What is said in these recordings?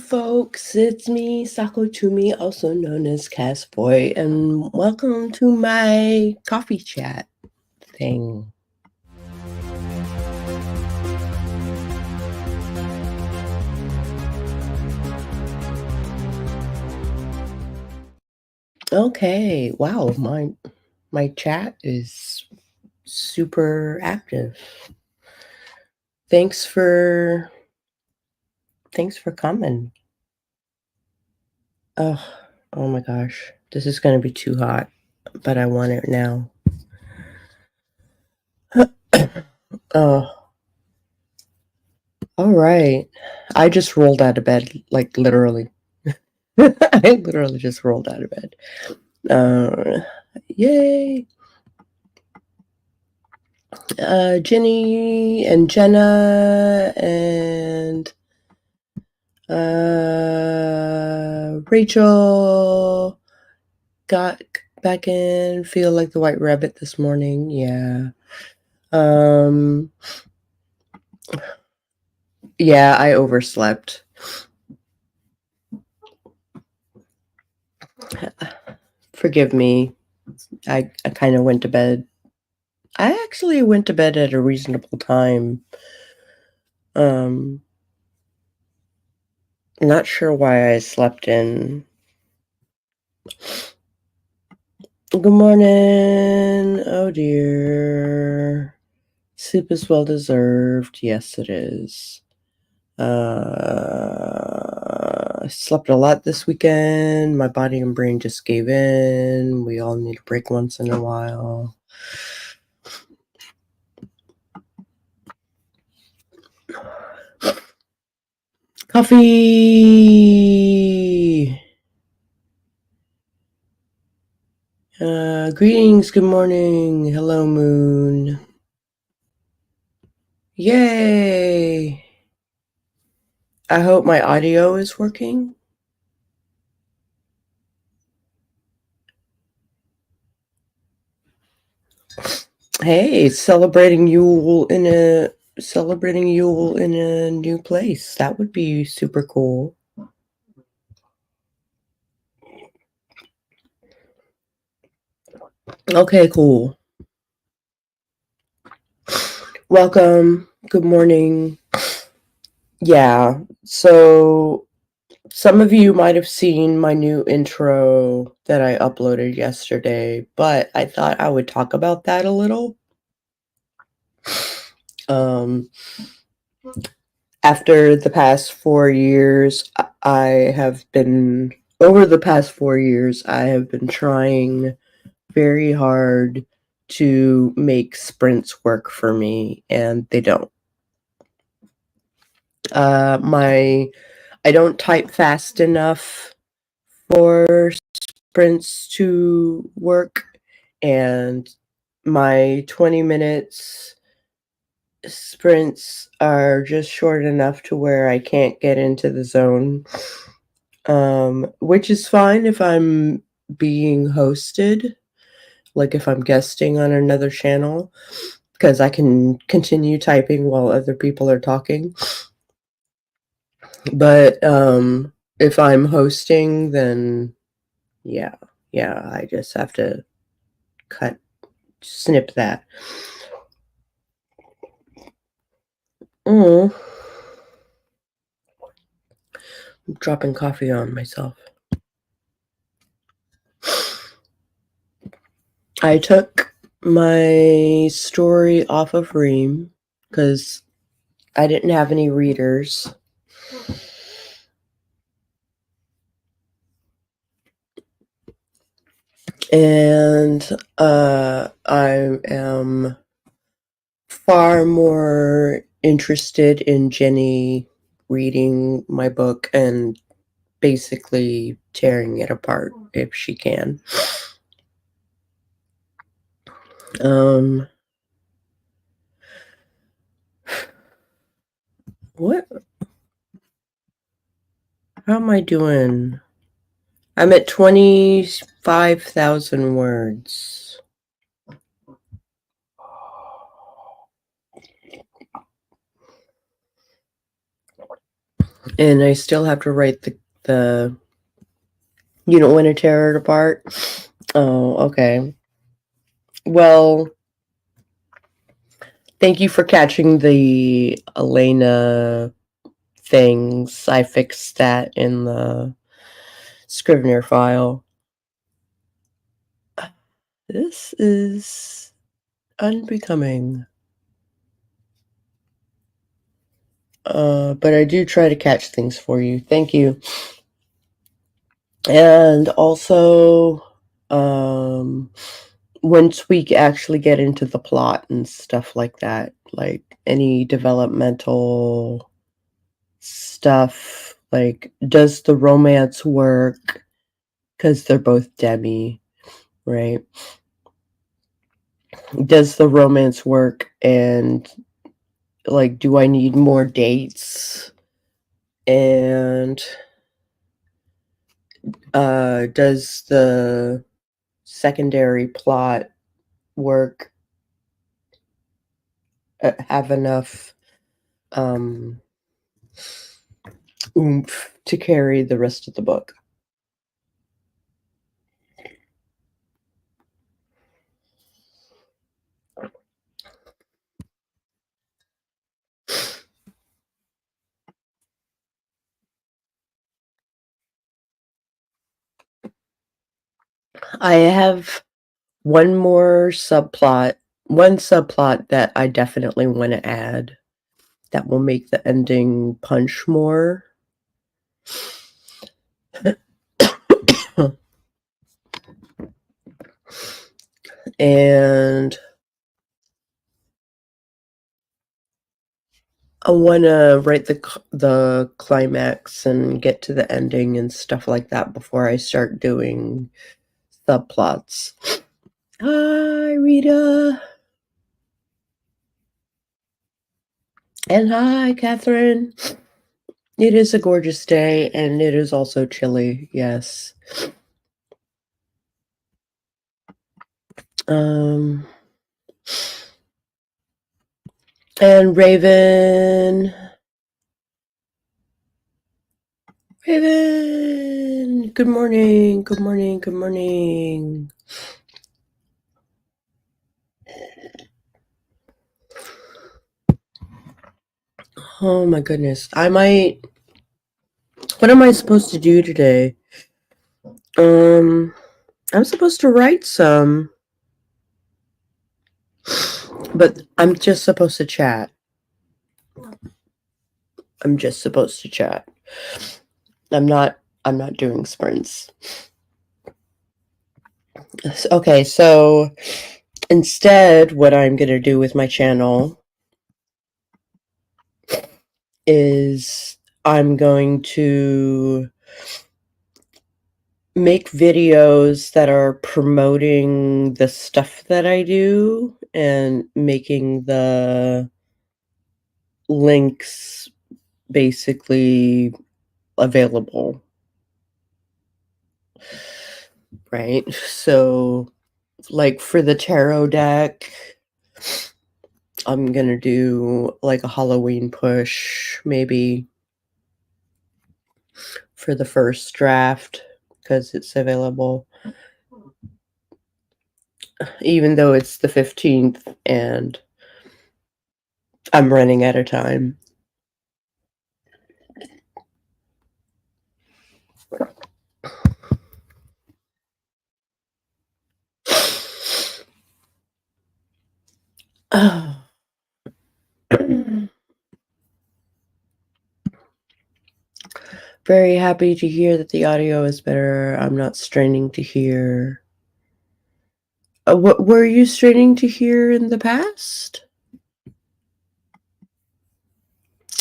folks. It's me, Sako Tumi, also known as Cass Voit, and welcome to my coffee chat thing. Okay, wow, my chat is super active. Thanks for coming. Oh, oh my gosh, this is gonna be too hot, but I want it now. Oh, all right. I just rolled out of bed, like literally. I literally just rolled out of bed. Yay! Jenny and Jenna and Rachel got back in. Feel like the White Rabbit this morning. Yeah. Yeah, I overslept. Forgive me. I kind of went to bed. I actually went to bed at a reasonable time. Not sure why I slept in. Good morning. Oh dear. Sleep is well deserved. Yes, it is. I slept a lot this weekend. My body and brain just gave in. We all need a break once in a while. Coffee! Greetings, good morning. Hello, moon. Yay! I hope my audio is working. Hey, celebrating Yule in a new place. That would be super cool. Okay, cool. Welcome. Good morning. Yeah, so some of you might have seen my new intro that I uploaded yesterday, but I thought I would talk about that a little. After the past 4 years, over the past 4 years, I have been trying very hard to make sprints work for me, and they don't. I don't type fast enough for sprints to work, and my 20 minutes sprints are just short enough to where I can't get into the zone, which is fine if I'm being hosted, like if I'm guesting on another channel, because I can continue typing while other people are talking. But if I'm hosting, then yeah, I just have to snip that. I'm dropping coffee on myself. I took my story off of Ream because I didn't have any readers. And I am far more interested in Jenny reading my book and basically tearing it apart if she can. What? How am I doing? I'm at 25,000 words. And I still have to write the you don't want to tear it apart? Oh, okay. Well, thank you for catching the Elena things. I fixed that in the Scrivener file. This is unbecoming. But I do try to catch things for you. Thank you. And also, once we actually get into the plot and stuff like that, like any developmental stuff, like does the romance work? Because they're both Demi, right? Does the romance work? And like, do I need more dates? And does the secondary plot work, have enough oomph to carry the rest of the book? I have one subplot that I definitely want to add that will make the ending punch more. And I want to write the climax and get to the ending and stuff like that before I start doing subplots. Hi, Rita. And hi, Catherine. It is a gorgeous day, and it is also chilly, yes. And Raven. Raven! Good morning, good morning, good morning. Oh my goodness. What am I supposed to do today? I'm supposed to write some, but I'm just supposed to chat. I'm just supposed to chat. I'm not doing sprints. Okay, so instead, what I'm going to do with my channel is I'm going to make videos that are promoting the stuff that I do and making the links basically available. Right? So, like for the tarot deck, I'm going to do like a Halloween push, maybe for the first draft because it's available. Even though it's the 15th and I'm running out of time. Very happy to hear that the audio is better. I'm not straining to hear. What were you straining to hear in the past?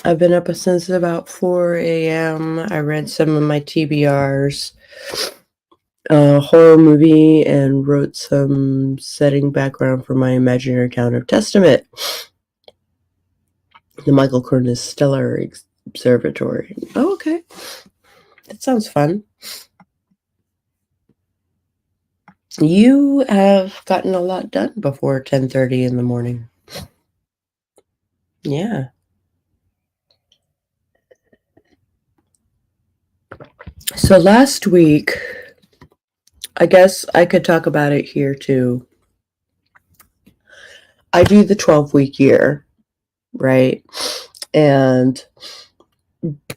I've been up since about 4 a.m. I read some of my TBRs, horror movie, and wrote some setting background for my imaginary town of Testament, the Michael Cornish Stellar Observatory. Oh, okay. That sounds fun. You have gotten a lot done before 10:30 in the morning. Yeah. So last week, I guess I could talk about it here too. I do the 12-week year, right? And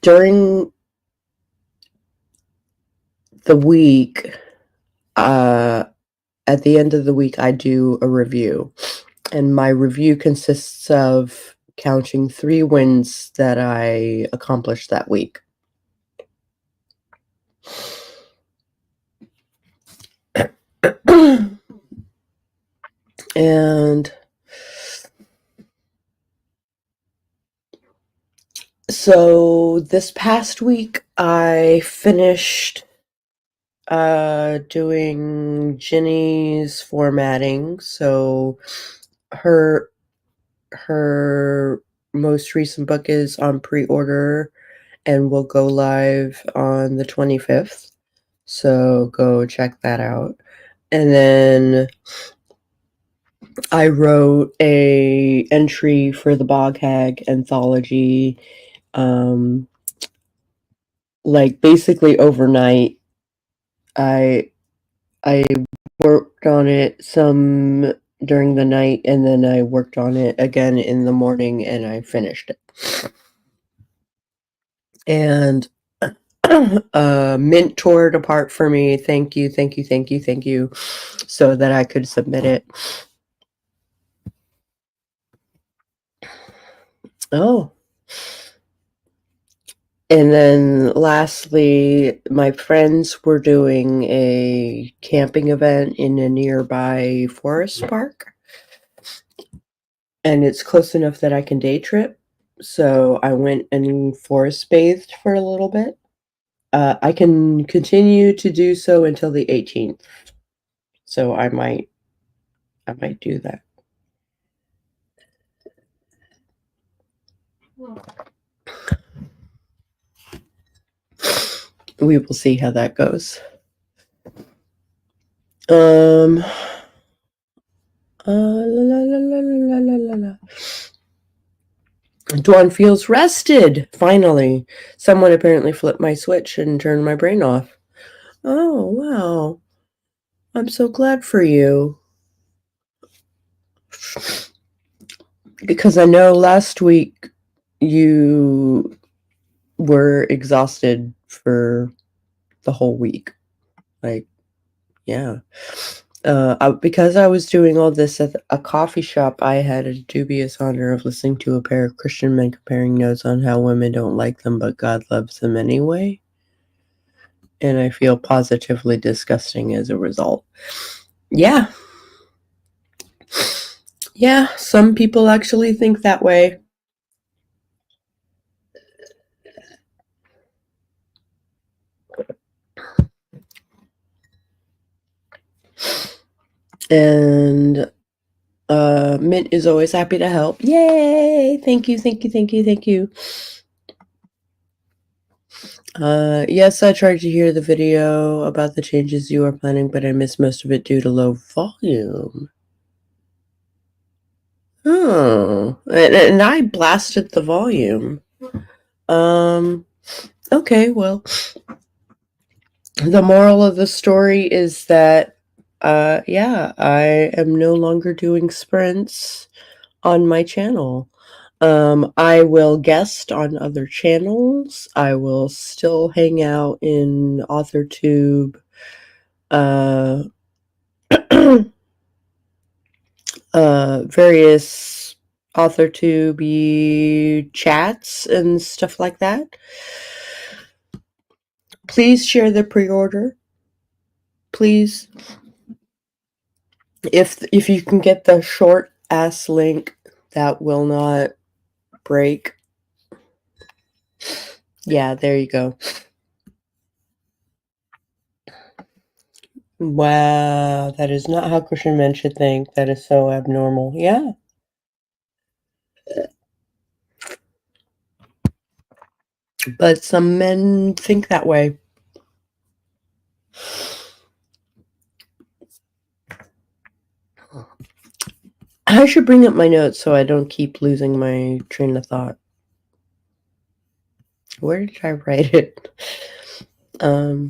during the week, at the end of the week, I do a review. And my review consists of counting 3 wins that I accomplished that week. And so this past week, I finished doing Ginny's formatting. So her most recent book is on pre-order and will go live on the 25th. So go check that out. And then I wrote a entry for the Bog Hag anthology, like basically overnight. I worked on it some during the night, and then I worked on it again in the morning, and I finished it. And Mint tore it apart for me. Thank you, thank you, thank you, thank you, so that I could submit it. Oh. And then lastly, my friends were doing a camping event in a nearby forest park. And it's close enough that I can day trip. So I went and forest bathed for a little bit. I can continue to do so until the 18th. So I might do that. We will see how that goes. Dawn feels rested. Finally, someone apparently flipped my switch and turned my brain off. Oh, wow. I'm so glad for you. Because I know last week you were exhausted for the whole week. Like, yeah. Because I was doing all this at a coffee shop, I had a dubious honor of listening to a pair of Christian men comparing notes on how women don't like them, but God loves them anyway. And I feel positively disgusting as a result. Yeah. Yeah, some people actually think that way. And Mint is always happy to help. Yay! Thank you, thank you, thank you, thank you. Yes, I tried to hear the video about the changes you are planning, but I missed most of it due to low volume. Oh, and I blasted the volume. Okay, well, the moral of the story is that, yeah, I am no longer doing sprints on my channel. I will guest on other channels. I will still hang out in AuthorTube, various AuthorTube chats and stuff like that. Please share the pre-order. Please. If you can get the short ass link that will not break. Yeah, there you go. Wow, that is not how Christian men should think. That is so abnormal. Yeah. But some men think that way. I should bring up my notes so I don't keep losing my train of thought. Where did I write it? I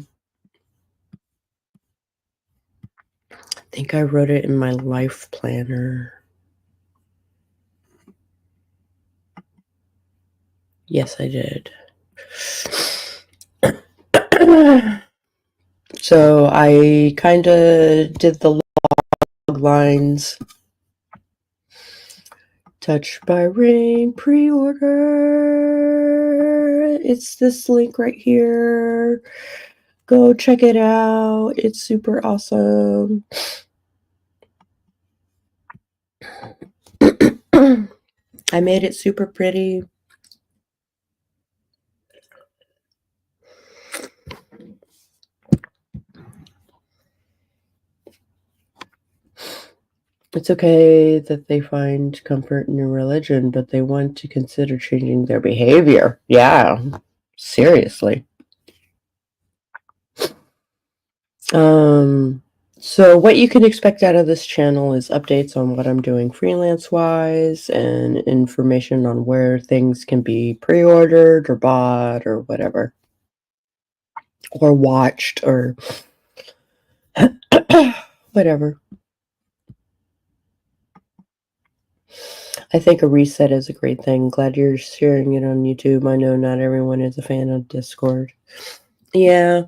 think I wrote it in my life planner. Yes, I did. So I kind of did the log lines. Touched by Rain pre-order. It's this link right here. Go check it out. It's super awesome. I made it super pretty. It's okay that they find comfort in your religion, but they want to consider changing their behavior. Yeah, seriously. So what you can expect out of this channel is updates on what I'm doing freelance-wise and information on where things can be pre-ordered or bought or whatever. Or watched or whatever. I think a reset is a great thing. Glad you're sharing it on YouTube. I know not everyone is a fan of Discord. Yeah.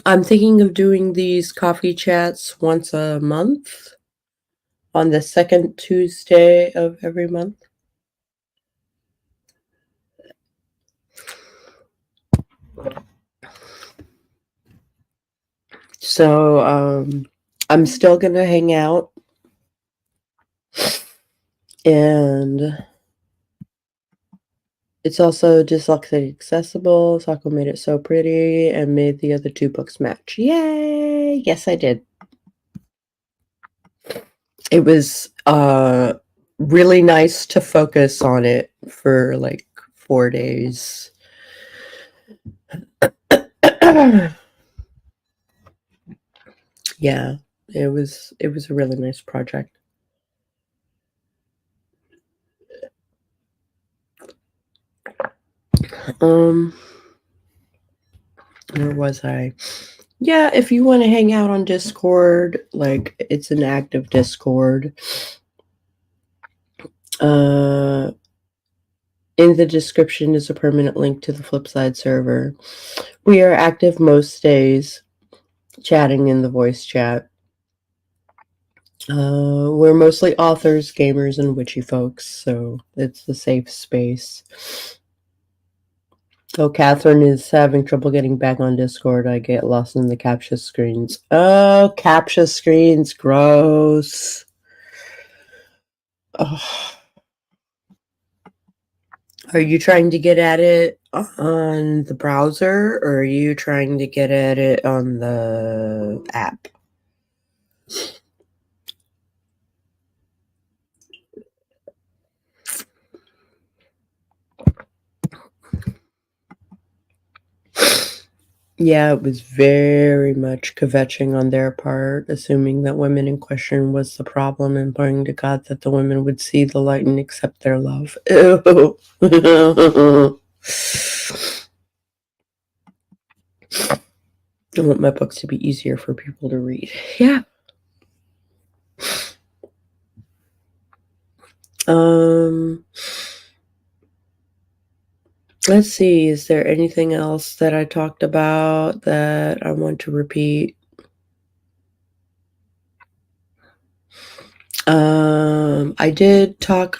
I'm thinking of doing these coffee chats once a month on the second Tuesday of every month. So, I'm still gonna hang out, and it's also dyslexic accessible. Sako made it so pretty and made the other two books match. Yay! Yes, I did. It was really nice to focus on it for like 4 days. Yeah, it was a really nice project. Where was I? Yeah, if you want to hang out on Discord, like it's an active Discord. In the description is a permanent link to the Flipside server. We are active most days, chatting in the voice chat. We're mostly authors, gamers, and witchy folks, so it's a safe space. Oh, Catherine is having trouble getting back on Discord. I get lost in the captcha screens. Oh, captcha screens, gross. Oh. Are you trying to get at it on the browser, or are you trying to get at it on the app? Yeah, it was very much kvetching on their part, assuming that women in question was the problem and praying to God that the women would see the light and accept their love. Ew. I want my books to be easier for people to read. Yeah. Let's see, is there anything else that I talked about that I want to repeat? I did give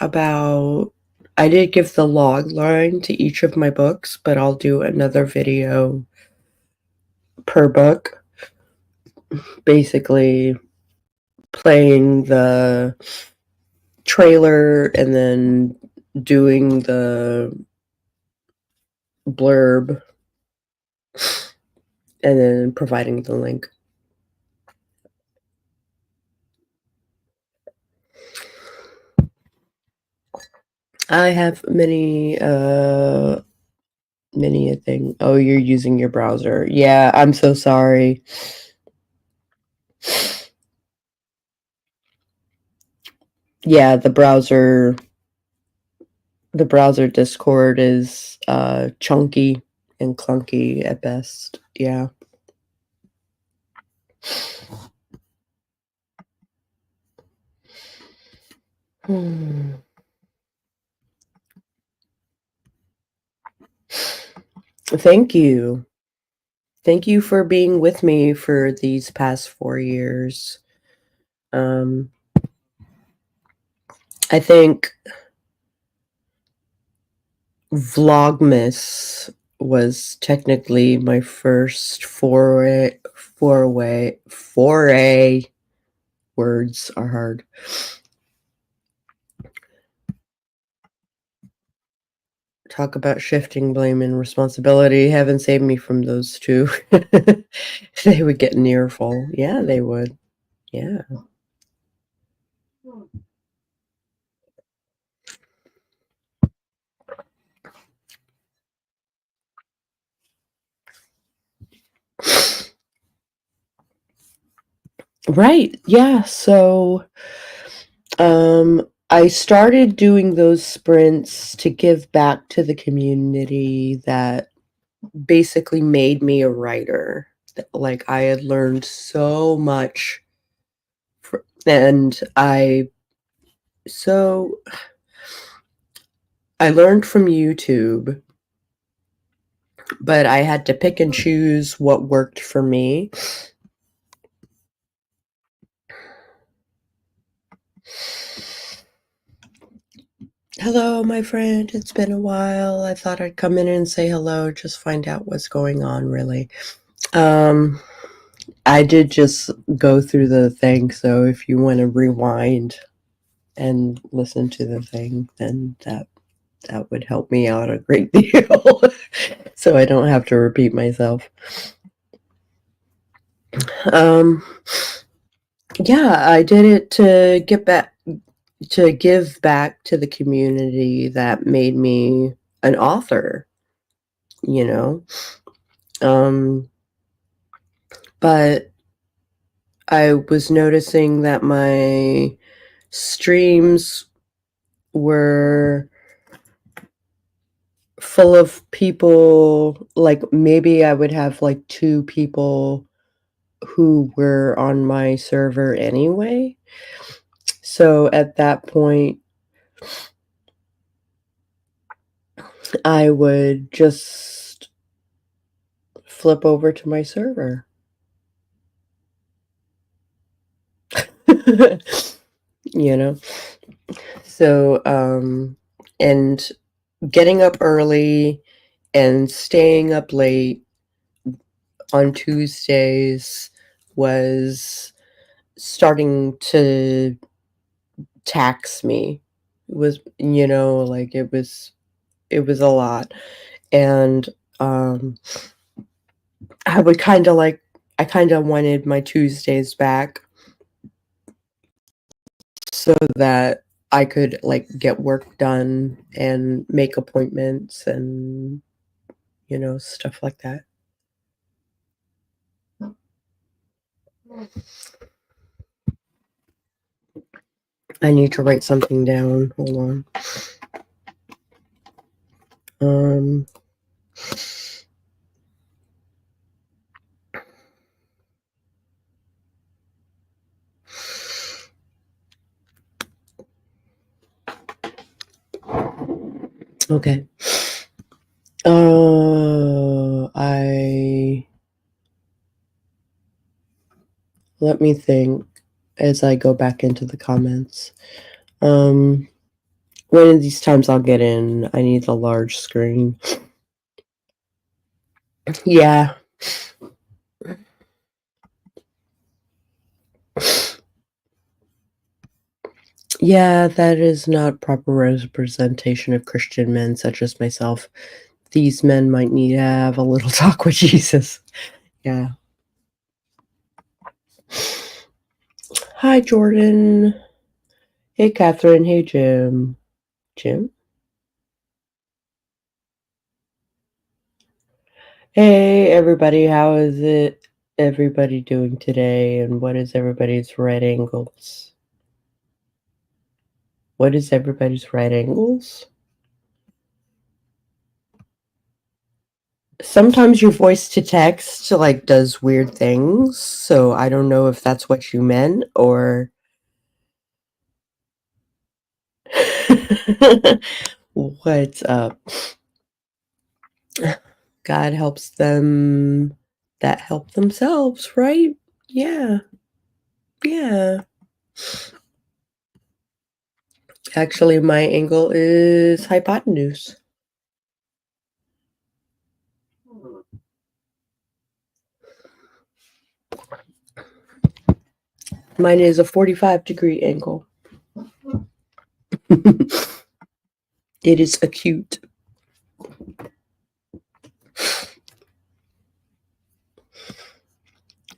the log line to each of my books, but I'll do another video per book, basically playing the trailer and then doing the blurb and then providing the link. I have many a thing. Oh, you're using your browser. Yeah, I'm so sorry. Yeah, the browser Discord is chunky. and clunky at best. Yeah. Thank you. Thank you for being with me for these past 4 years. Um, I think Vlogmas was technically my first foray words are hard. Talk about shifting blame and responsibility. Heaven save me from those two. They would get an earful. Yeah, they would. Yeah. Right. Yeah. So, I started doing those sprints to give back to the community that basically made me a writer. Like, I had learned so much, and so I learned from YouTube, but I had to pick and choose what worked for me. Hello, my friend. It's been a while. I thought I'd come in and say hello, just find out what's going on, really. I did just go through the thing, so if you want to rewind and listen to the thing, then that would help me out a great deal. So I don't have to repeat myself. Yeah, I did it to give back to the community that made me an author, you know. But I was noticing that my streams were full of people, like maybe I would have like 2 people who were on my server anyway. So at that point, I would just flip over to my server. You know? So, and getting up early and staying up late on Tuesdays was starting to tax me. It was, like it was a lot. And I would I kind of wanted my Tuesdays back so that I could like get work done and make appointments and stuff like that. I need to write something down. Hold on. Okay. Let me think as I go back into the comments. One of these times I'll get in. I need the large screen. Yeah. Yeah, that is not proper representation of Christian men such as myself. These men might need to have a little talk with Jesus. Yeah. Hi, Jordan. Hey, Catherine. Hey, Jim. Jim? Hey, everybody. How is everybody doing today? And what is everybody's right angles? What is everybody's right angles? Sometimes your voice to text like does weird things, so I don't know if that's what you meant or what's up. God helps them that help themselves, right? Yeah. Yeah. Actually, my angle is hypotenuse. Mine is a 45-degree angle. It is acute.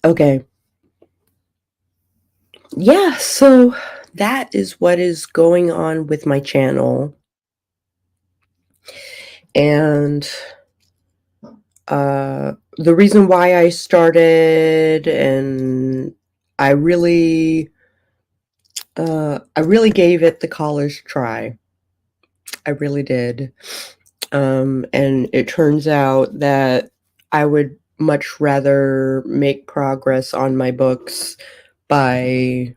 Okay. Yeah, so that is what is going on with my channel. And the reason why I started, and I really gave it the college try. I really did. And it turns out that I would much rather make progress on my books by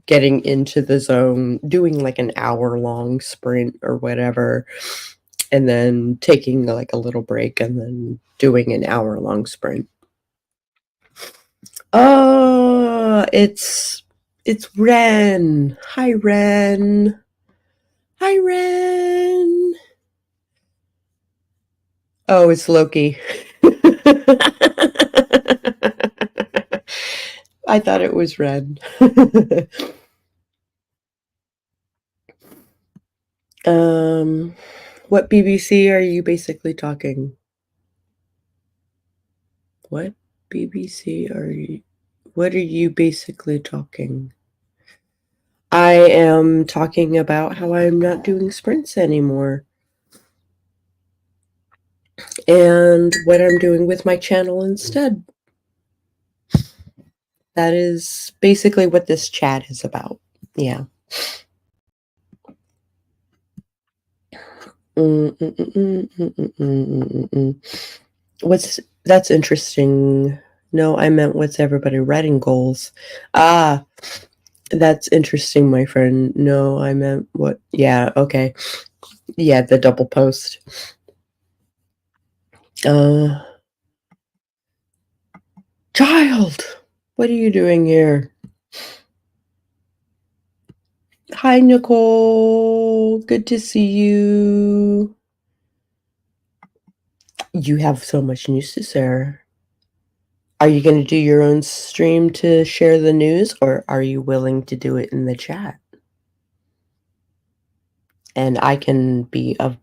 getting into the zone, doing like an hour-long sprint or whatever, and then taking like a little break and then doing an hour-long sprint. Oh, it's Ren. Hi, Ren. Hi, Ren. Oh, it's Loki. I thought it was Ren. um, what BBC are you basically talking? What BBC are you? What are you basically talking? I am talking about how I'm not doing sprints anymore. And what I'm doing with my channel instead. That is basically what this chat is about. Yeah. That's interesting. No, I meant what's everybody writing goals. Ah, that's interesting, my friend. No, I meant what? Yeah, okay. Yeah, the double post. Child, what are you doing here? Hi, Nicole. Good to see you. You have so much news to share. Are you going to do your own stream to share the news, or are you willing to do it in the chat? And I can be a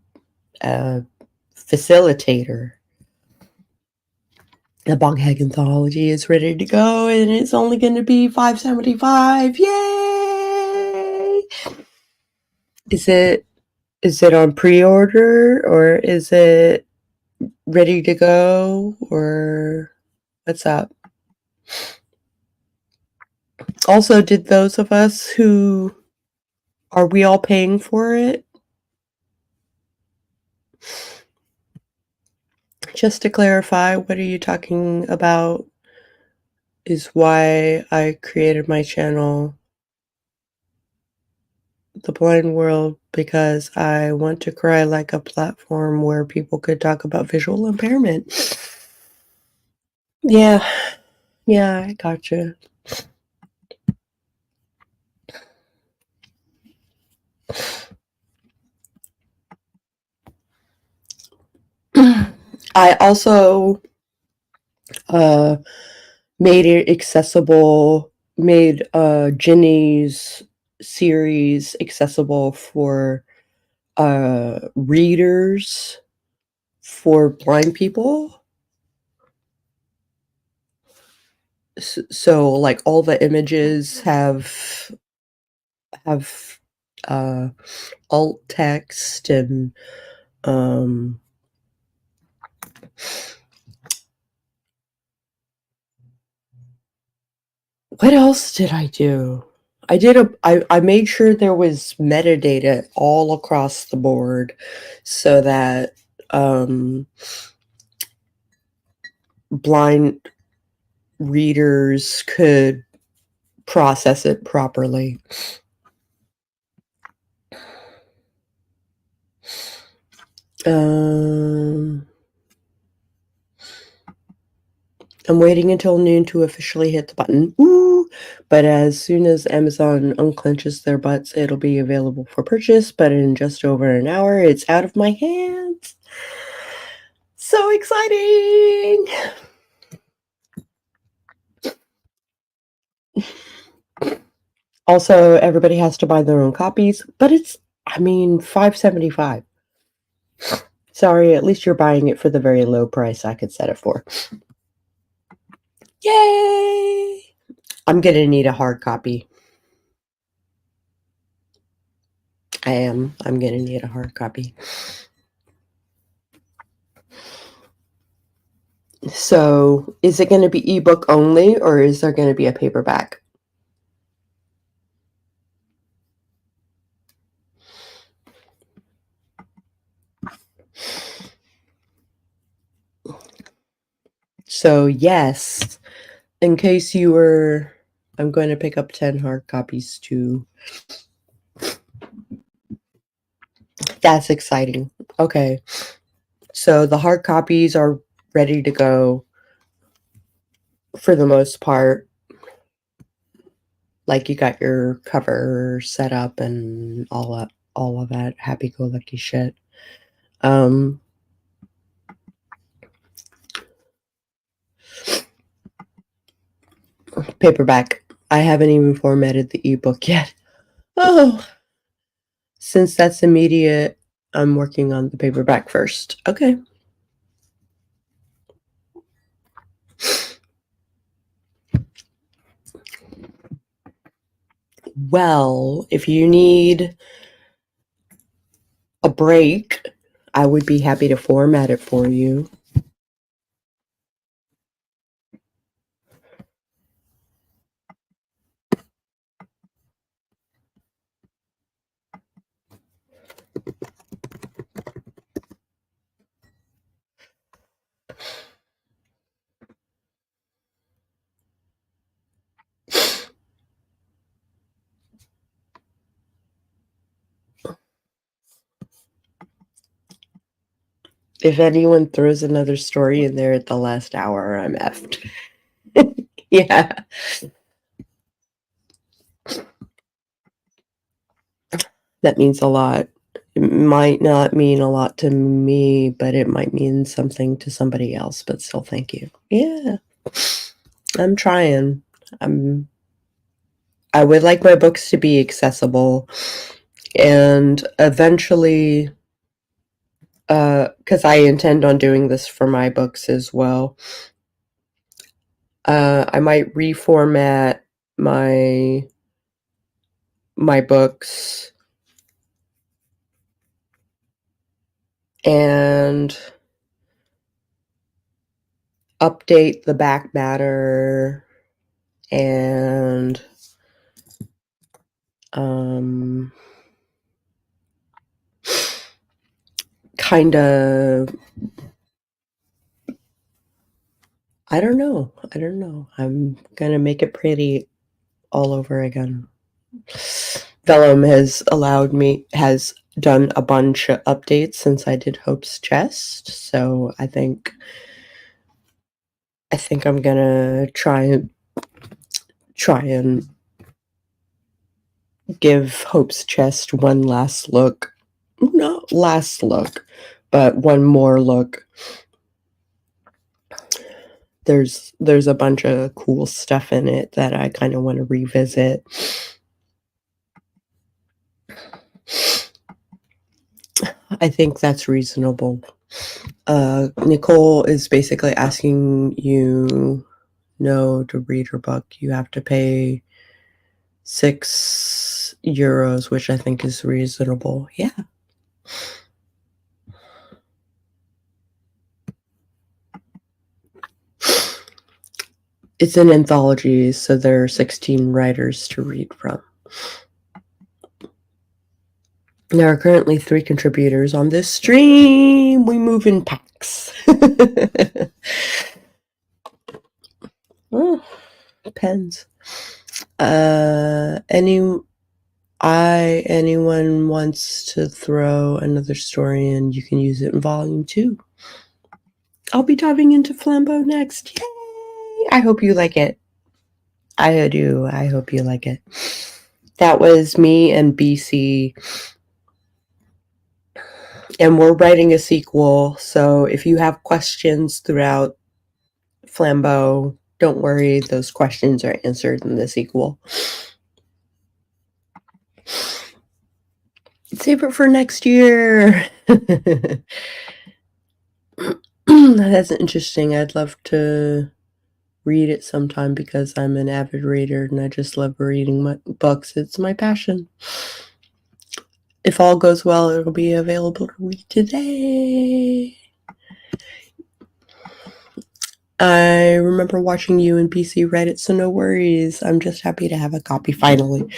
facilitator. The Bonghead anthology is ready to go, and it's only going to be $5.75. Yay! Is it on pre-order, or is it ready to go, or what's up? Also, did those of us who are we all paying for it? Just to clarify, what are you talking about is why I created my channel, The Blind World, because I want to cry like a platform where people could talk about visual impairment. Yeah, I gotcha. I also made it accessible, made Ginny's series accessible for readers for blind people. So like all the images have uh, alt text and what else did I do? I made sure there was metadata all across the board so that blind readers could process it properly. I'm waiting until noon to officially hit the button. Ooh! But as soon as Amazon unclenches their butts, it'll be available for purchase. But in just over an hour, it's out of my hands. So exciting! Also, everybody has to buy their own copies, but it's, $5.75. Sorry, at least you're buying it for the very low price I could set it for. Yay! I'm gonna need a hard copy. I'm gonna need a hard copy. So, is it gonna be ebook only, or is there gonna be a paperback? So, yes, in case you were, I'm going to pick up 10 hard copies too. That's exciting. Okay. So the hard copies are ready to go for the most part. Like, you got your cover set up and all of that happy-go-lucky shit. Paperback. I haven't even formatted the ebook yet. Oh, since that's immediate, I'm working on the paperback first. Okay. Well, if you need a break, I would be happy to format it for you. If anyone throws another story in there at the last hour, I'm effed. Yeah. That means a lot. It might not mean a lot to me, but it might mean something to somebody else, but still thank you. Yeah. I'm trying. I would like my books to be accessible, and eventually, because I intend on doing this for my books as well, I might reformat my books and update the back matter and kind of, I don't know. I'm gonna make it pretty all over again. Vellum has done a bunch of updates since I did Hope's Chest, so I think I'm gonna try and give Hope's Chest one last look. Not last look, but one more look. There's a bunch of cool stuff in it that I kind of want to revisit. I think that's reasonable. Nicole is basically asking you to read her book. You have to pay €6, which I think is reasonable. Yeah. It's an anthology, so there are 16 writers to read from. There are currently 3 contributors on this stream. We move in packs. Oh, pens. Anyone wants to throw another story in, you can use it in volume 2. I'll be diving into Flambeau next. Yay! I hope you like it. I do. I hope you like it. That was me and BC. And we're writing a sequel, so if you have questions throughout Flambeau, don't worry, those questions are answered in the sequel. Save it for next year. That's interesting. I'd love to read it sometime because I'm an avid reader and I just love reading my books. It's my passion. If all goes well, it'll be available to read today. I remember watching you and BC read it, so no worries. I'm just happy to have a copy finally.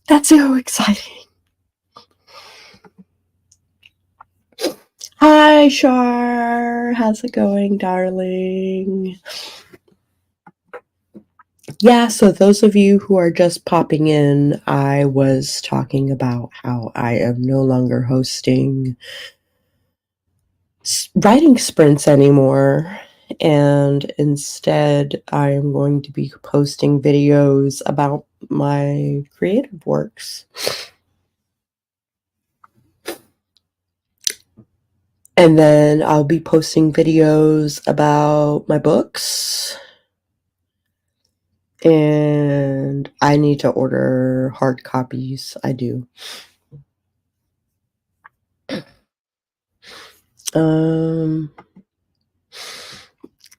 That's so exciting. Hi, Shar. How's it going, darling? Yeah, so those of you who are just popping in, I was talking about how I am no longer hosting writing sprints anymore, and instead I am going to be posting videos about my creative works. And then I'll be posting videos about my books. And I need to order hard copies. I do.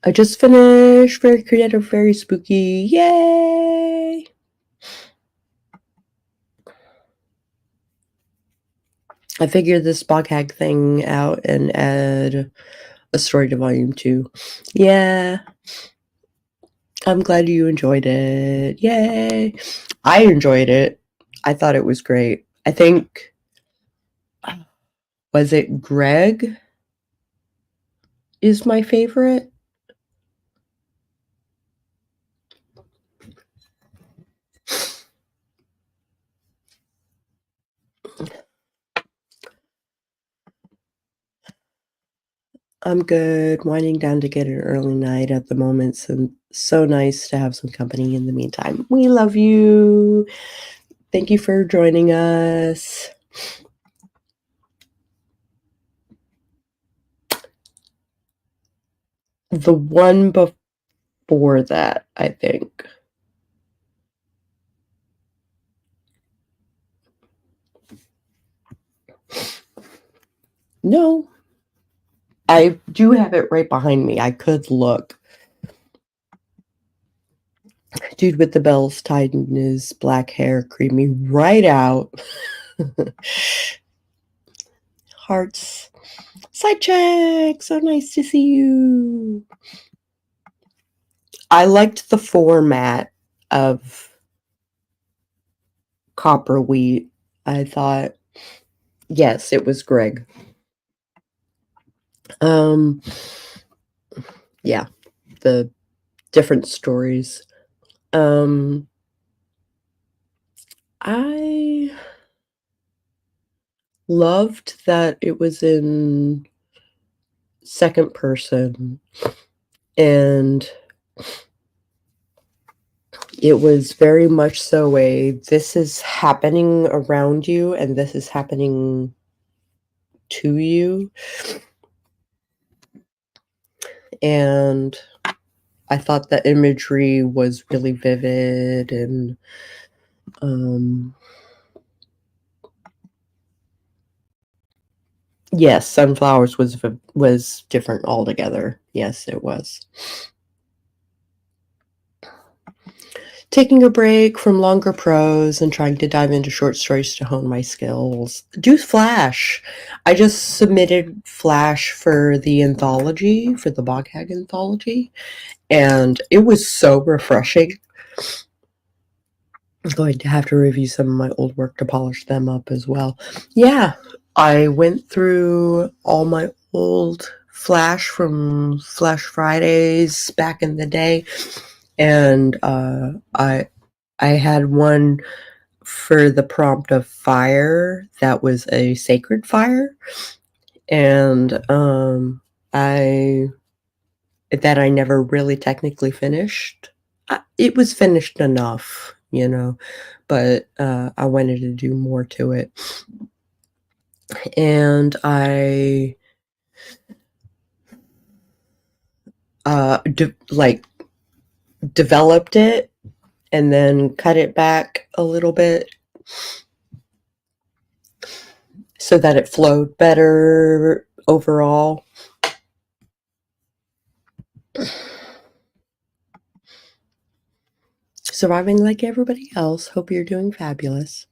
I just finished Very Creative, Very Spooky. Yay! I figured this bog hag thing out and add a story to volume 2. Yeah. I'm glad you enjoyed it. Yay! I enjoyed it. I thought it was great. I think, was it Greg is my favorite? I'm good. Winding down to get an early night at the moment. So nice to have some company in the meantime. We love you. Thank you for joining us. The one before that, I think. No. I do have it right behind me. I could look. Dude with the bells tied in his black hair creeped me right out. Hearts. Side check. So nice to see you. I liked the format of Copper Wheat. I thought, yes, it was Greg. Yeah, the different stories. I loved that it was in second person, and it was very much so this is happening around you and this is happening to you. And I thought the imagery was really vivid, and yes, Sunflowers was different altogether. Yes, it was. Taking a break from longer prose and trying to dive into short stories to hone my skills. Do Flash. I just submitted Flash for the anthology, for the Bog Hag anthology, and it was so refreshing. I'm going to have to review some of my old work to polish them up as well. Yeah, I went through all my old Flash from Flash Fridays back in the day, and I had one for the prompt of fire that was a sacred fire, and I never really technically finished. It was finished enough, but I wanted to do more to it, and I developed it and then cut it back a little bit so that it flowed better overall. Surviving like everybody else. Hope you're doing fabulous.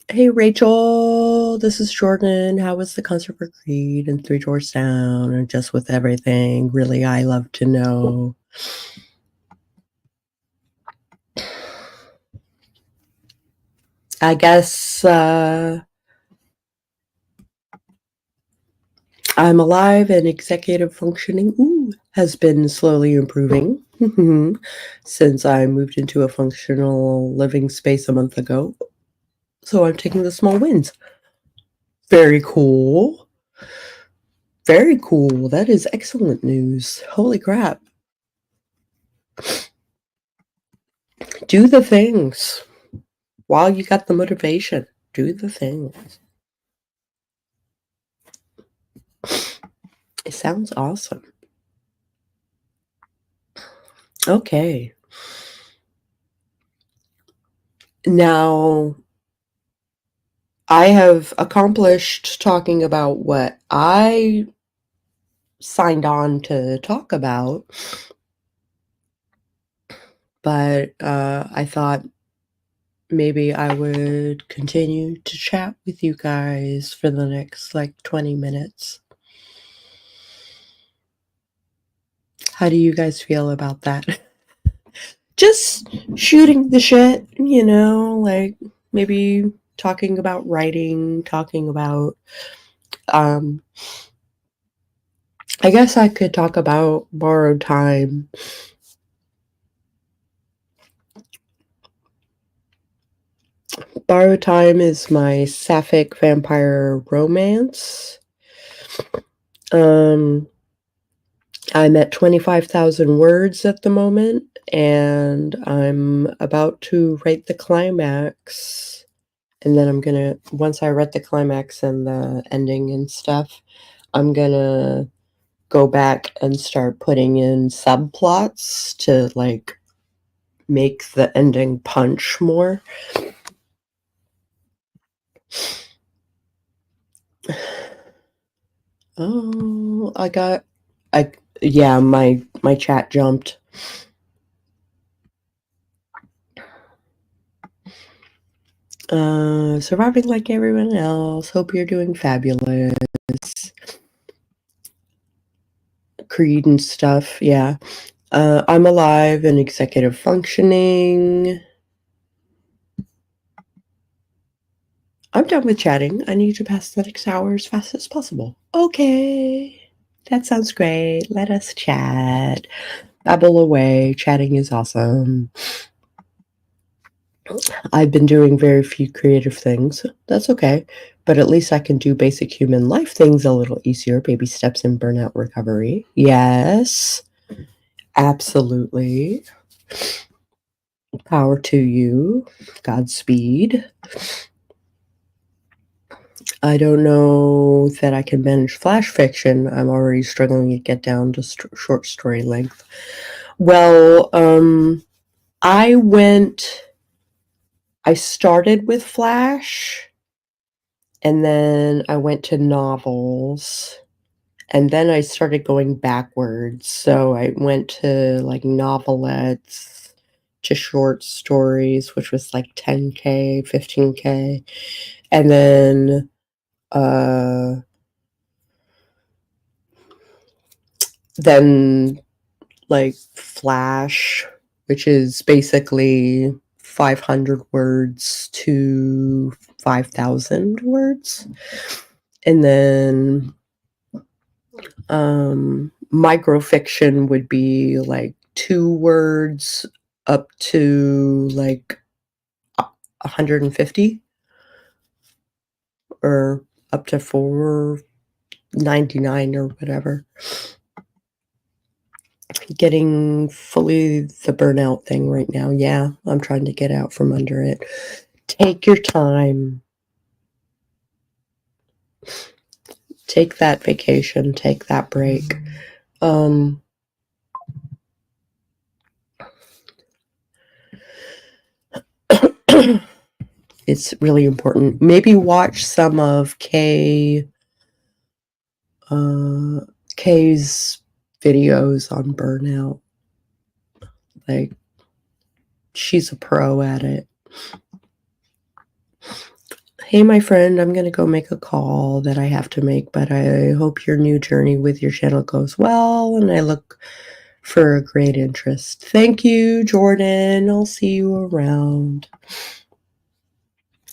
Hey Rachel, this is Jordan. How was the concert for Creed and Three Doors Down and Just With Everything? Really, I love to know. I guess I'm alive and executive functioning has been slowly improving since I moved into a functional living space a month ago. So I'm taking the small wins. Very cool. Very cool. That is excellent news. Holy crap. Do the things. While you got the motivation, do the things. It sounds awesome. Okay. Now, I have accomplished talking about what I signed on to talk about, but I thought maybe I would continue to chat with you guys for the next 20 minutes. How do you guys feel about that? Just shooting the shit, maybe talking about writing, talking about, I guess I could talk about borrowed time. Borrowed Time is my sapphic vampire romance. I'm at 25,000 words at the moment, and I'm about to write the climax. And then once I write the climax and the ending and stuff, I'm gonna go back and start putting in subplots to make the ending punch more. Oh, my chat jumped. Surviving like everyone else. Hope you're doing fabulous. Creed and stuff, yeah. I'm alive and executive functioning. I'm done with chatting. I need to pass the next hour as fast as possible. Okay. That sounds great. Let us chat. Babble away. Chatting is awesome. I've been doing very few creative things. That's okay. But at least I can do basic human life things a little easier. Baby steps in burnout recovery. Yes. Absolutely. Power to you. Godspeed. I don't know that I can manage flash fiction. I'm already struggling to get down to short story length. Well, I started with flash, and then I went to novels, and then I started going backwards. So I went to novelettes, to short stories, which was 10K, 15K, and then flash, which is basically 500 words to 5,000 words. And then Microfiction would be like 2 words up to like 150 or up to 499 or whatever. Getting fully the burnout thing right now. Yeah, I'm trying to get out from under it. Take your time. Take that vacation. Take that break. It's really important. Maybe watch some of Kay's videos on burnout. Like, she's a pro at it. Hey, my friend, I'm going to go make a call that I have to make, but I hope your new journey with your channel goes well, and I look for a great interest. Thank you, Jordan. I'll see you around.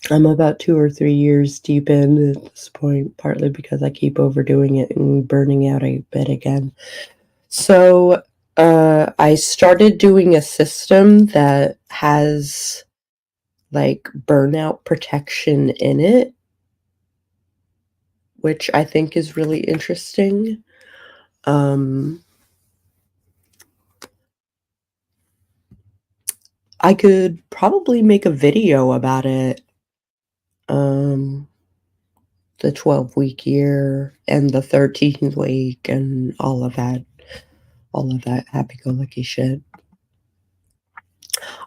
I'm about 2 or 3 years deep in at this point, partly because I keep overdoing it and burning out a bit again. So I started doing a system that has like burnout protection in it, which I think is really interesting. I could probably make a video about it. The 12-week year and the 13th week and all of that happy-go-lucky shit.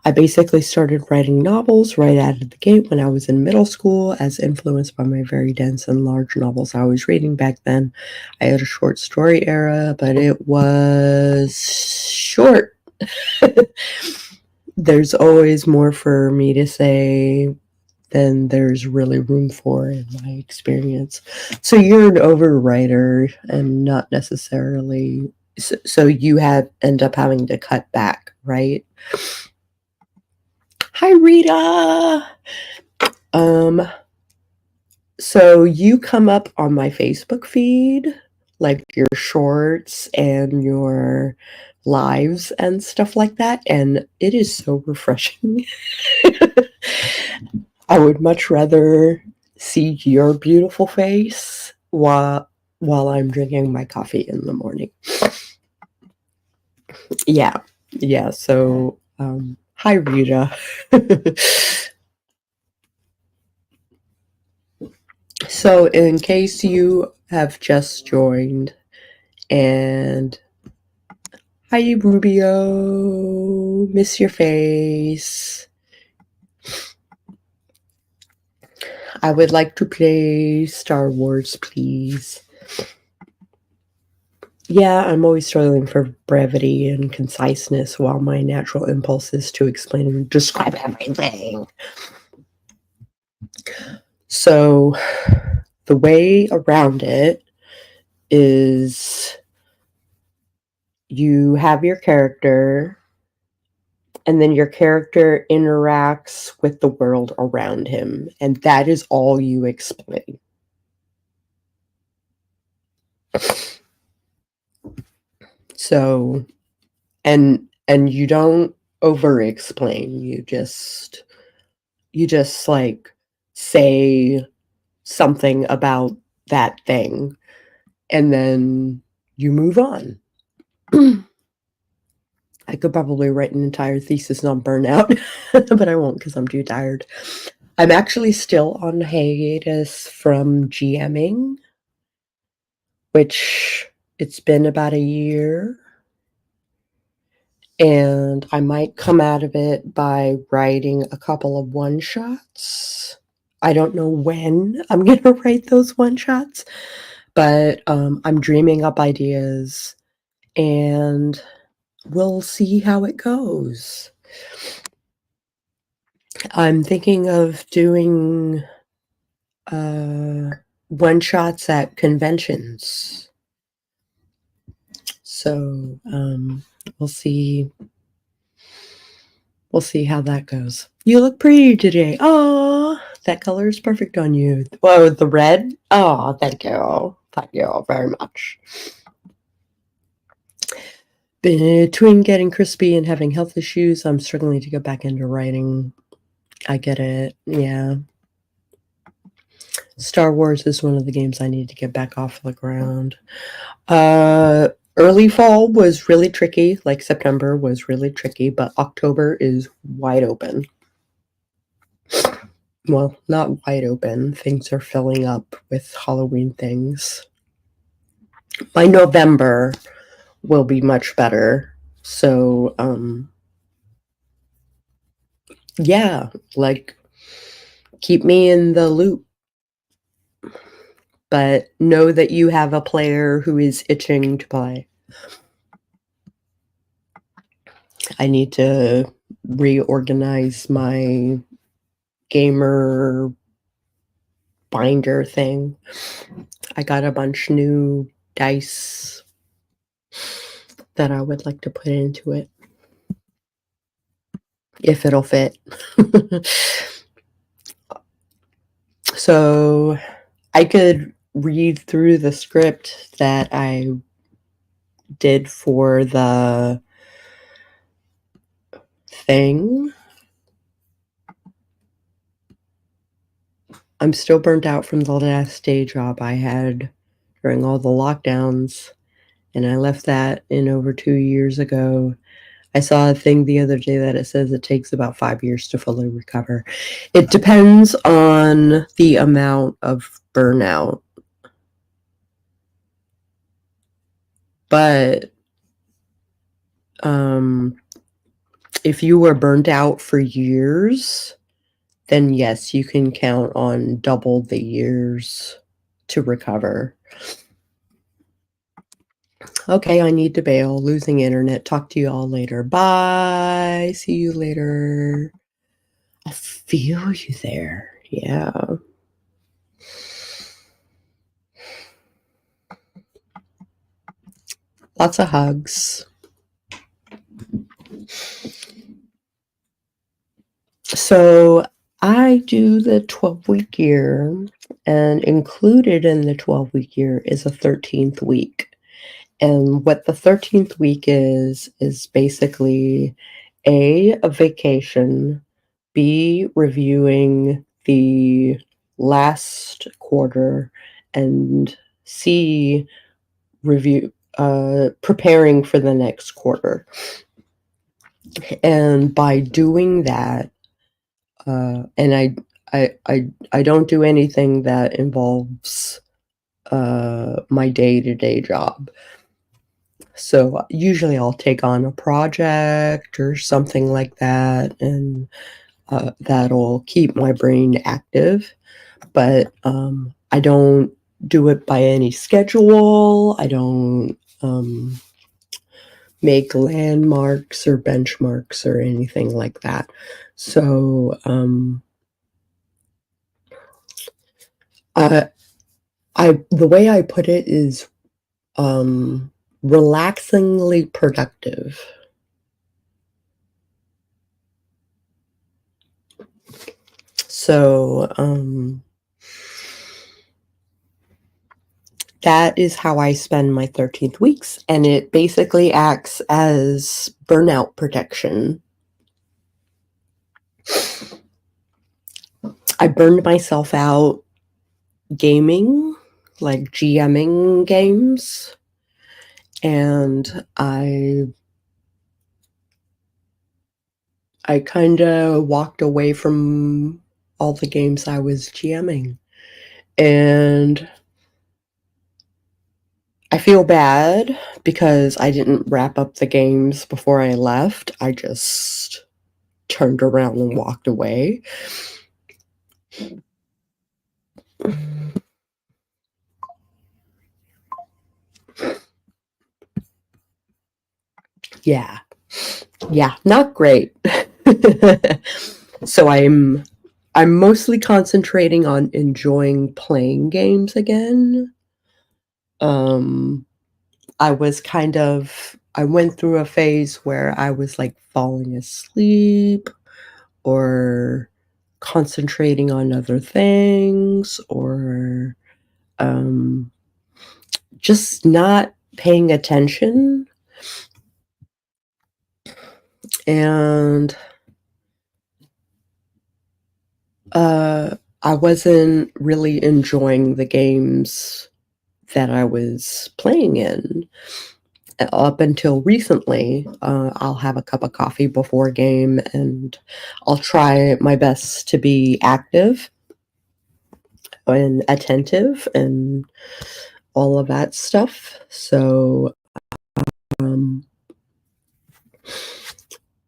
I basically started writing novels right out of the gate when I was in middle school, as influenced by my very dense and large novels I was reading back then. I had a short story era, but it was short. There's always more for me to say than there's really room for in my experience. So you're an overwriter and not necessarily, so you end up having to cut back, right? Hi, Rita. So you come up on my Facebook feed, like your shorts and your lives and stuff like that, and it is so refreshing. I would much rather see your beautiful face while I'm drinking my coffee in the morning. Yeah. So, hi, Rita. So, in case you have just joined, and hi, Rubio, miss your face. I would like to play Star Wars, please. Yeah, I'm always struggling for brevity and conciseness, while my natural impulse is to explain and describe everything. So, the way around it is you have your character, and then your character interacts with the world around him, and that is all you explain. So, and you don't over explain. You just like say something about that thing, and then you move on. I could probably write an entire thesis on burnout, but I won't because I'm too tired. I'm actually still on hiatus from GMing, which it's been about a year. And I might come out of it by writing a couple of one-shots. I don't know when I'm going to write those one-shots, but I'm dreaming up ideas, and we'll see how it goes. I'm thinking of doing one-shots at conventions. So we'll see. We'll see how that goes. You look pretty today. Oh, that color is perfect on you. Whoa, the red? Oh, thank you. Thank you all very much. Between getting crispy and having health issues, I'm struggling to get back into writing. I get it. Yeah. Star Wars is one of the games I need to get back off the ground. Early fall was really tricky. Like September was really tricky, but October is wide open. Well, not wide open. Things are filling up with Halloween things. By November will be much better. So, yeah, like keep me in the loop. But know that you have a player who is itching to play. I need to reorganize my gamer binder thing. I got a bunch new dice that I would like to put into it. If it'll fit. So I could read through the script that I did for the thing. I'm still burnt out from the last day job I had during all the lockdowns, and I left that in over 2 years ago. I saw a thing the other day that it says it takes about 5 years to fully recover. It depends on the amount of burnout. But if you were burnt out for years, then yes, you can count on double the years to recover. Okay, I need to bail. Losing internet. Talk to you all later. Bye. See you later. I feel you there. Yeah. Lots of hugs. So I do the 12-week year, and included in the 12-week year is a 13th week. And what the 13th week is basically A, a vacation, B, reviewing the last quarter, and C, preparing for the next quarter. And by doing that, and I don't do anything that involves my day-to-day job. So usually I'll take on a project or something like that, and that'll keep my brain active. But I don't do it by any schedule. I don't make landmarks or benchmarks or anything like that. So the way I put it is relaxingly productive. So that is how I spend my 13th weeks, and it basically acts as burnout protection. I burned myself out gaming, like GMing games, and I kind of walked away from all the games I was GMing, and I feel bad because I didn't wrap up the games before I left. I just turned around and walked away. Yeah, not great. So I'm mostly concentrating on enjoying playing games again. I went through a phase where I was like falling asleep or concentrating on other things, or just not paying attention, and I wasn't really enjoying the games that I was playing in. Up until recently, I'll have a cup of coffee before a game, and I'll try my best to be active and attentive and all of that stuff. So, um,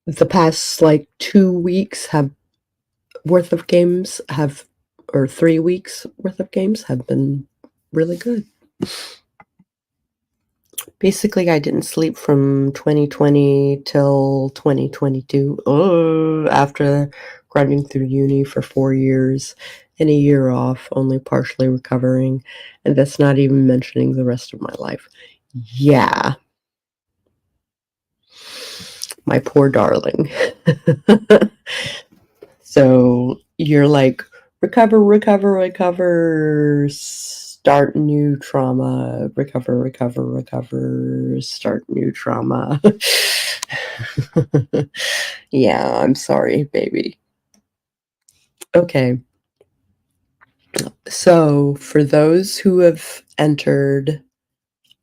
the past like 2 weeks have worth of games have, or 3 weeks worth of games have been really good. Basically, I didn't sleep from 2020 till 2022. Oh, after grinding through uni for 4 years and a year off, only partially recovering. And that's not even mentioning the rest of my life. Yeah, my poor darling. So you're like, recover, recover, recover, start new trauma, recover, recover, recover, start new trauma. Yeah, I'm sorry, baby. Okay. So for those who have entered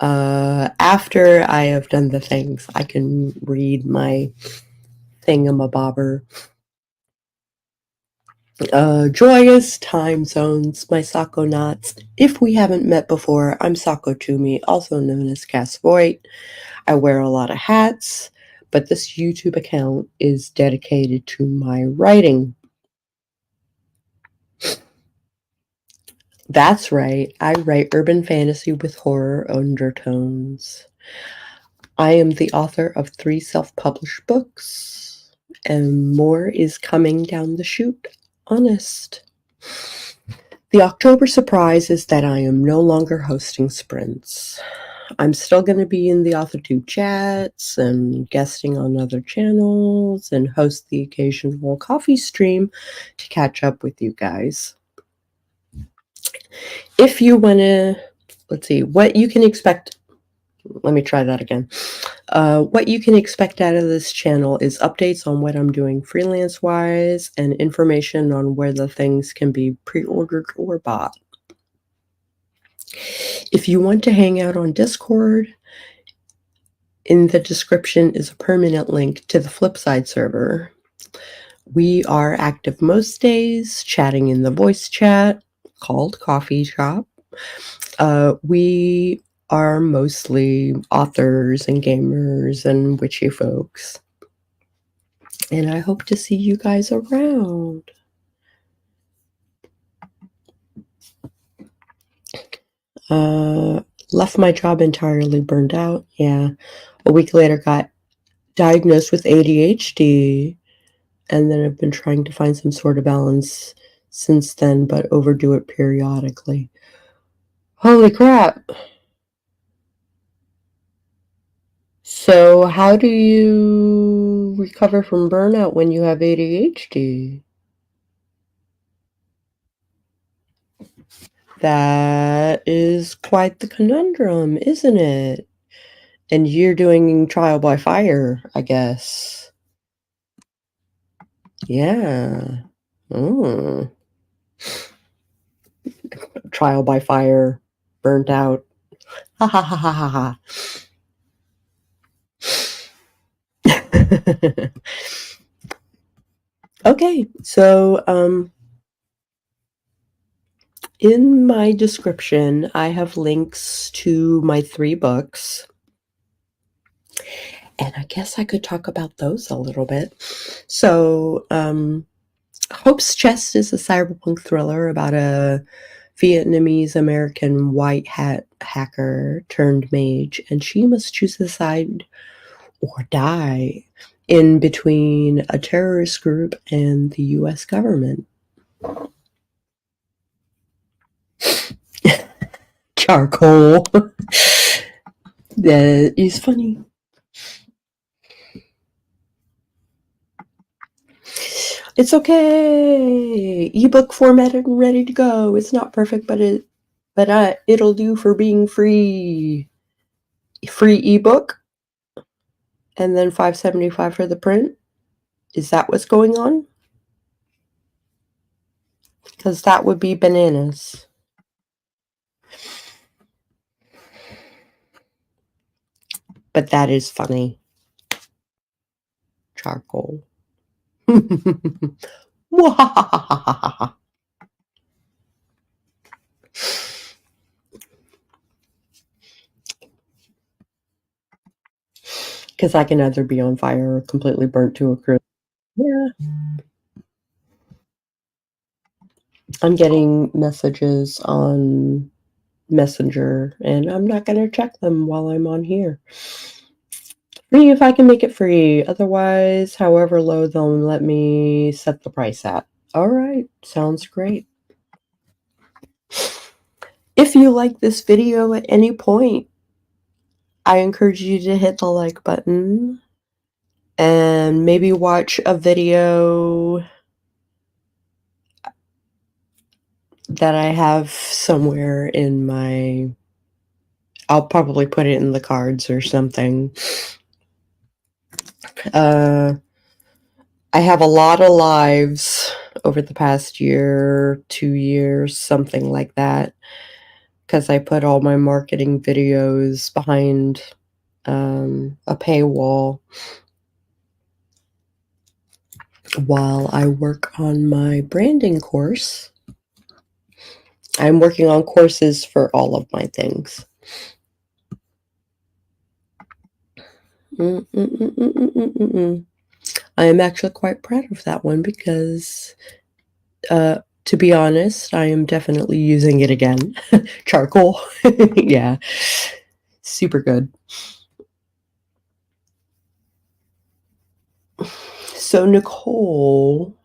after I have done the things, I can read my thingamabobber. Joyous time zones, my Sako knots. If we haven't met before, I'm Sako Tumi, also known as Cass Voit. I wear a lot of hats, but this YouTube account is dedicated to my writing. That's right, I write urban fantasy with horror undertones. I am the author of 3 self-published books, and more is coming down the chute. Honest. The October surprise is that I am no longer hosting sprints. I'm still going to be in the AuthorTube chats and guesting on other channels and host the occasional coffee stream to catch up with you guys. If you want to, let's see, what you can expect. Let me try that again. What you can expect out of this channel is updates on what I'm doing freelance-wise and information on where the things can be pre-ordered or bought. If you want to hang out on Discord, in the description is a permanent link to the Flipside server. We are active most days, chatting in the voice chat called Coffee Shop. We are mostly authors and gamers and witchy folks. And I hope to see you guys around. Left my job entirely burned out. Yeah. A week later got diagnosed with ADHD. And then I've been trying to find some sort of balance since then, but overdo it periodically. Holy crap. So how do you recover from burnout when you have ADHD? That is quite the conundrum, isn't it? And you're doing trial by fire, I guess. Yeah. Mm. Trial by fire, burnt out. Ha ha ha ha ha ha. Okay, so in my description, I have links to my 3 books. And I guess I could talk about those a little bit. So, Hope's Chest is a cyberpunk thriller about a Vietnamese American white hat hacker turned mage, and she must choose a side or die in between a terrorist group and the US government. Charcoal. That is funny. It's okay. Ebook formatted and ready to go. It's not perfect, but but it'll do for being free. Free ebook, and then $5.75 for the print. Is that what's going on? Because that would be bananas. But that is funny. Charcoal. Because I can either be on fire or completely burnt to a crisp. Yeah. I'm getting messages on Messenger, and I'm not going to check them while I'm on here. Free if I can make it free. Otherwise, however low they'll let me set the price at. All right. Sounds great. If you like this video at any point, I encourage you to hit the like button and maybe watch a video that I have somewhere in my... I'll probably put it in the cards or something. I have a lot of lives over the past year, 2 years, something like that, because I put all my marketing videos behind a paywall while I work on my branding course. I'm working on courses for all of my things. I am actually quite proud of that one because, to be honest, I am definitely using it again. Charcoal. Yeah. Super good. So, Nicole,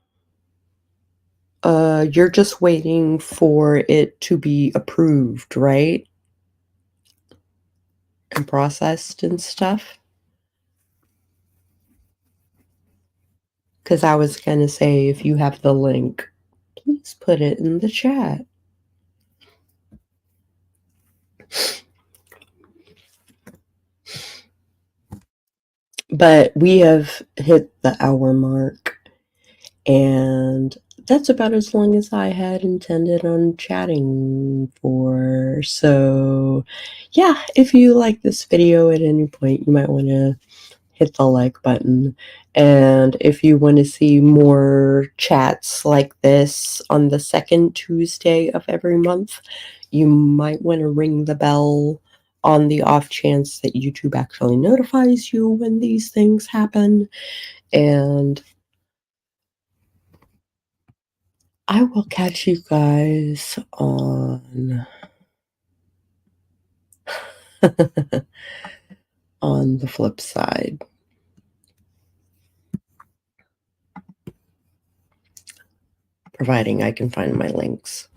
you're just waiting for it to be approved, right? And processed and stuff? Because I was going to say, if you have the link, please put it in the chat. But we have hit the hour mark, and that's about as long as I had intended on chatting for. So, yeah, if you like this video at any point, you might want to hit the like button. And if you want to see more chats like this on the second Tuesday of every month, you might want to ring the bell on the off chance that YouTube actually notifies you when these things happen. And I will catch you guys on on the flip side. Providing I can find my links.